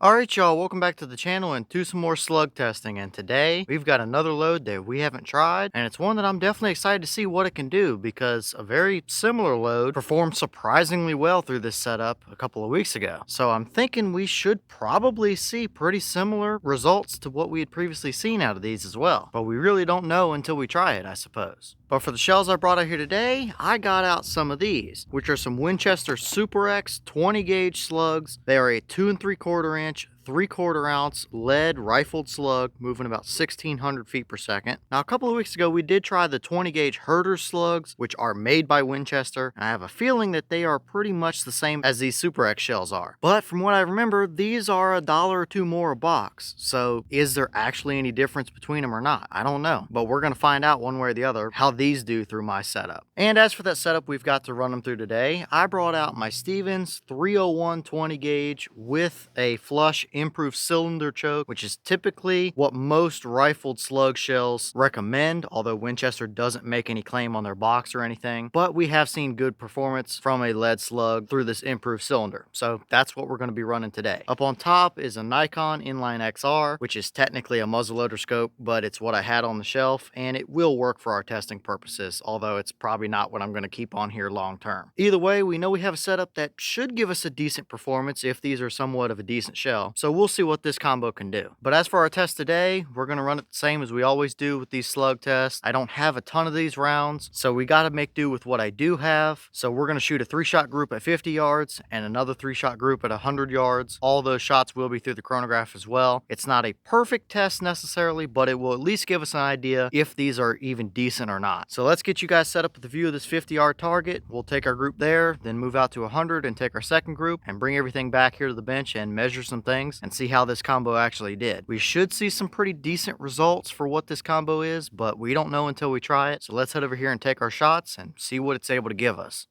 Alright y'all, welcome back to the channel and to some more slug testing, and today we've got another load that we haven't tried, and it's one that I'm definitely excited to see what it can do because a very similar load performed surprisingly well through this setup a couple of weeks ago. So I'm thinking we should probably see pretty similar results to what we had previously seen out of these as well, but we really don't know until we try it, I suppose. But for the shells I brought out here today, I got out some of these, which are some Winchester Super X 20 gauge slugs. They are a 2 3/4 inch 3/4 ounce lead rifled slug moving about 1600 feet per second. Now, a couple of weeks ago, we did try the 20 gauge herder slugs, which are made by Winchester. And I have a feeling that they are pretty much the same as these Super X shells are. But from what I remember, these are $1 or $2 more a box. So is there actually any difference between them or not? I don't know. But we're going to find out one way or the other how these do through my setup. And as for that setup we've got to run them through today, I brought out my Stevens 301 20 gauge with a flush improved cylinder choke, which is typically what most rifled slug shells recommend, although Winchester doesn't make any claim on their box or anything. But we have seen good performance from a lead slug through this improved cylinder, so that's what we're going to be running today. Up on top is a Nikon Inline XR, which is technically a muzzleloader scope, but it's what I had on the shelf, and it will work for our testing purposes, although it's probably not what I'm going to keep on here long term. Either way, we know we have a setup that should give us a decent performance if these are somewhat of a decent shell, so we'll see what this combo can do. But as for our test today, we're going to run it the same as we always do with these slug tests. I don't have a ton of these rounds, so we got to make do with what I do have. So we're going to shoot a 3-shot group at 50 yards and another 3-shot group at 100 yards. All those shots will be through the chronograph as well. It's not a perfect test necessarily, but it will at least give us an idea if these are even decent or not. So let's get you guys set up with the view of this 50-yard target. We'll take our group there, then move out to 100 and take our second group and bring everything back here to the bench and measure some things and see how this combo actually did. We should see some pretty decent results for what this combo is, but we don't know until we try it. So let's head over here and take our shots and see what it's able to give us.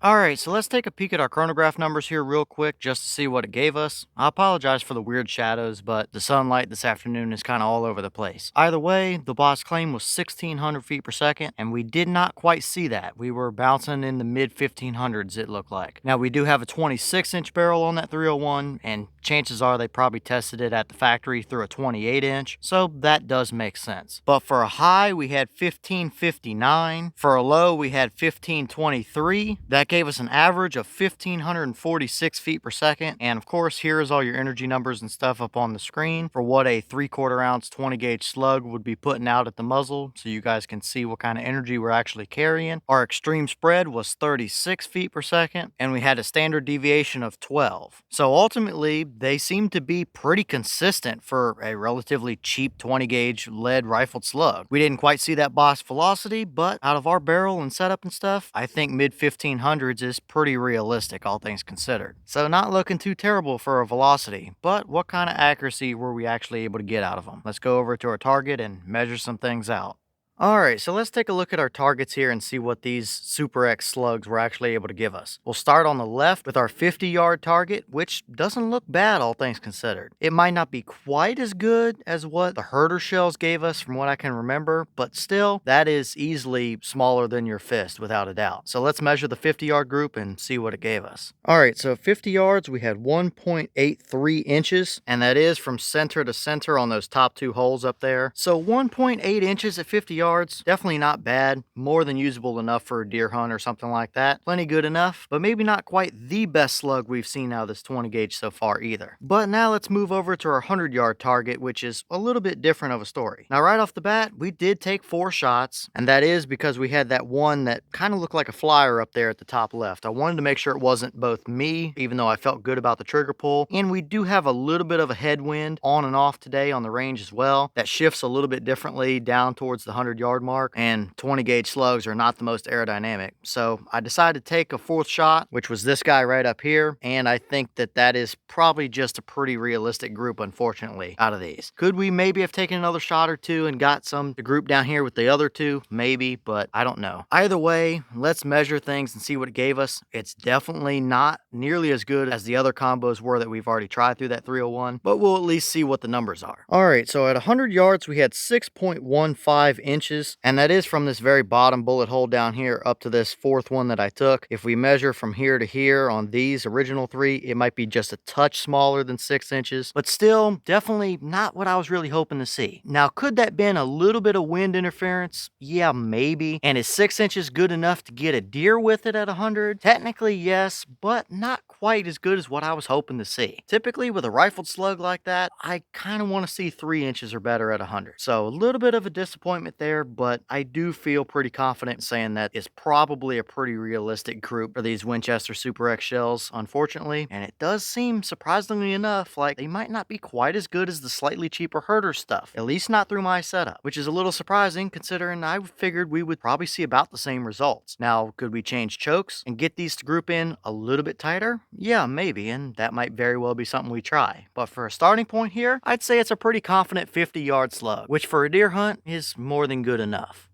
Alright, so let's take a peek at our chronograph numbers here real quick just to see what it gave us. I apologize for the weird shadows, but the sunlight this afternoon is kind of all over the place. Either way, the boss claim was 1600 feet per second, and we did not quite see that. We were bouncing in the mid 1500s, it looked like. Now, we do have a 26-inch barrel on that 301, and chances are they probably tested it at the factory through a 28-inch, so that does make sense. But for a high, we had 1559. For a low, we had 1523. That gave us an average of 1546 feet per second. And of course, here is all your energy numbers and stuff up on the screen for what a 3/4 ounce 20 gauge slug would be putting out at the muzzle, so you guys can see what kind of energy we're actually carrying. Our extreme spread was 36 feet per second, and we had a standard deviation of 12. So ultimately, they seem to be pretty consistent for a relatively cheap 20 gauge lead rifled slug. We didn't quite see that boss velocity, but out of our barrel and setup and stuff, I think mid 1500s is pretty realistic, all things considered. So not looking too terrible for a velocity, but what kind of accuracy were we actually able to get out of them? Let's go over to our target and measure some things out. Alright, so let's take a look at our targets here and see what these Super X slugs were actually able to give us. We'll start on the left with our 50-yard target, which doesn't look bad, all things considered. It might not be quite as good as what the herder shells gave us from what I can remember, but still, that is easily smaller than your fist, without a doubt. So let's measure the 50-yard group and see what it gave us. Alright, so 50 yards, we had 1.83 inches, and that is from center to center on those top two holes up there. So 1.8 inches at 50 yards. Definitely not bad, more than usable enough for a deer hunt or something like that. Plenty good enough, but maybe not quite the best slug we've seen out of this 20 gauge so far either. But now let's move over to our 100-yard target, which is a little bit different of a story. Now right off the bat, we did take 4 shots, and that is because we had that one that kind of looked like a flyer up there at the top left. I wanted to make sure it wasn't both me, even though I felt good about the trigger pull, and we do have a little bit of a headwind on and off today on the range as well. That shifts a little bit differently down towards the 100 100-yard mark, and 20 gauge slugs are not the most aerodynamic. So I decided to take a fourth shot, which was this guy right up here, and I think that that is probably just a pretty realistic group, unfortunately, out of these. Could we maybe have taken another shot or two and got some to group down here with the other two? Maybe, but I don't know. Either way, let's measure things and see what it gave us. It's definitely not nearly as good as the other combos were that we've already tried through that 301, but we'll at least see what the numbers are. All right, so at 100 yards, we had 6.15 inches, and that is from this very bottom bullet hole down here up to this fourth one that I took. If we measure from here to here on these original three, it might be just a touch smaller than 6 inches, but still definitely not what I was really hoping to see. Now, could that been a little bit of wind interference? Yeah, maybe. And is 6 inches good enough to get a deer with it at 100? Technically, yes, but not quite as good as what I was hoping to see. Typically, with a rifled slug like that, I kind of want to see 3 inches or better at 100. So a little bit of a disappointment there, but I do feel pretty confident in saying that it's probably a pretty realistic group for these Winchester Super X shells, unfortunately. And it does seem, surprisingly enough, like they might not be quite as good as the slightly cheaper herder stuff, at least not through my setup, which is a little surprising considering I figured we would probably see about the same results. Now, could we change chokes and get these to group in a little bit tighter? Yeah, maybe, and that might very well be something we try. But for a starting point here, I'd say it's a pretty confident 50-yard slug, which for a deer hunt is more than good enough.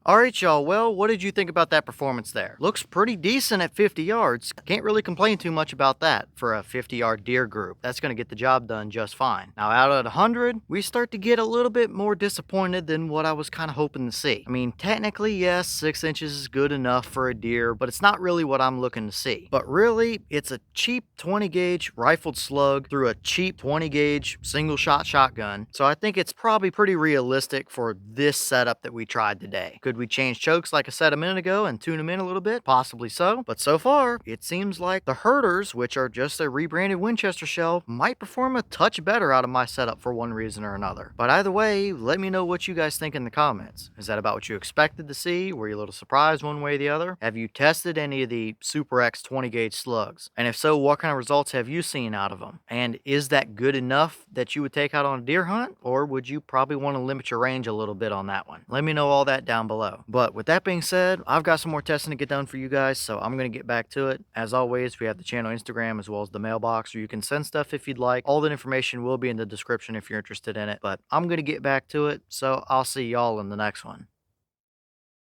Alright y'all, well, what did you think about that performance there? Looks pretty decent at 50 yards. Can't really complain too much about that for a 50-yard deer group. That's going to get the job done just fine. Now out at 100, we start to get a little bit more disappointed than what I was kind of hoping to see. I mean, technically, yes, 6 inches is good enough for a deer, but it's not really what I'm looking to see. But really, it's a cheap 20 gauge rifled slug through a cheap 20 gauge single shot shotgun. So I think it's probably pretty realistic for this setup that we tried today. Could we change chokes like I said a minute ago and tune them in a little bit? Possibly so. But so far, it seems like the herders, which are just a rebranded Winchester shell, might perform a touch better out of my setup for one reason or another. But either way, let me know what you guys think in the comments. Is that about what you expected to see? Were you a little surprised one way or the other? Have you tested any of the Super X 20 gauge slugs? And if so, what kind of results have you seen out of them? And is that good enough that you would take out on a deer hunt? Or would you probably want to limit your range a little bit on that one? Let me know all that down below. But with that being said, I've got some more testing to get done for you guys, so I'm going to get back to it. As always, we have the channel Instagram as well as the mailbox, where you can send stuff if you'd like. All that information will be in the description if you're interested in it, but I'm going to get back to it, so I'll see y'all in the next one.